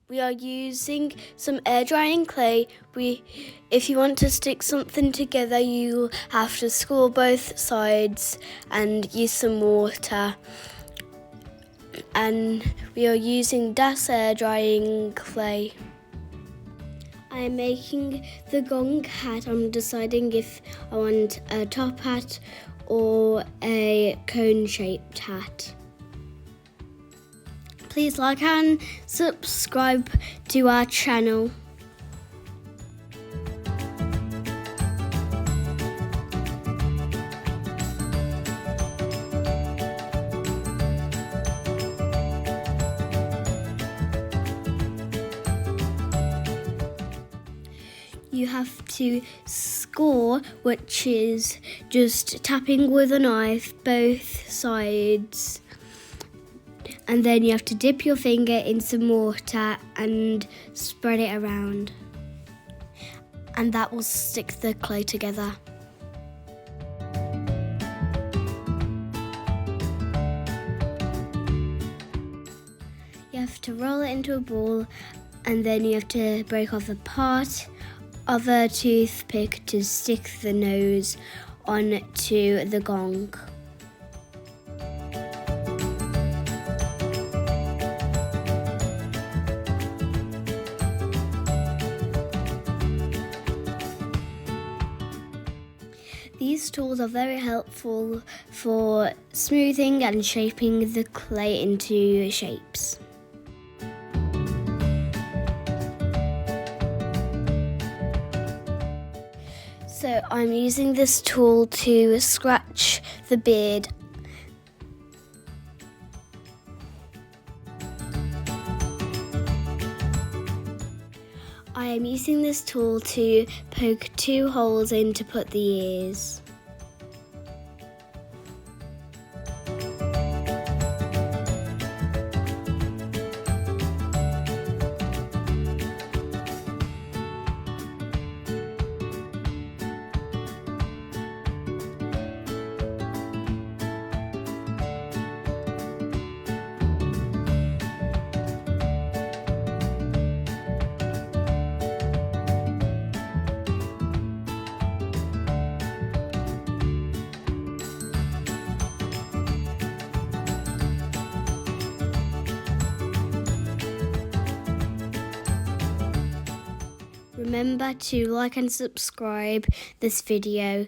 We are using some air drying clay. If you want to stick something together, you have to score both sides and use some water. And we are using Das air drying clay. I am making the gonk hat. I'm deciding if I want a top hat or a cone-shaped hat. Please like and subscribe to our channel. You have to score, which is just tapping with a knife both sides. And then you have to dip your finger in some water and spread it around. And that will stick the clay together. You have to roll it into a ball, and then you have to break off a part of a toothpick to stick the nose onto the gonk. These tools are very helpful for smoothing and shaping the clay into shapes. So I'm using this tool to scratch the beard. I am using this tool to poke 2 holes in to put the ears. Remember to like and subscribe this video.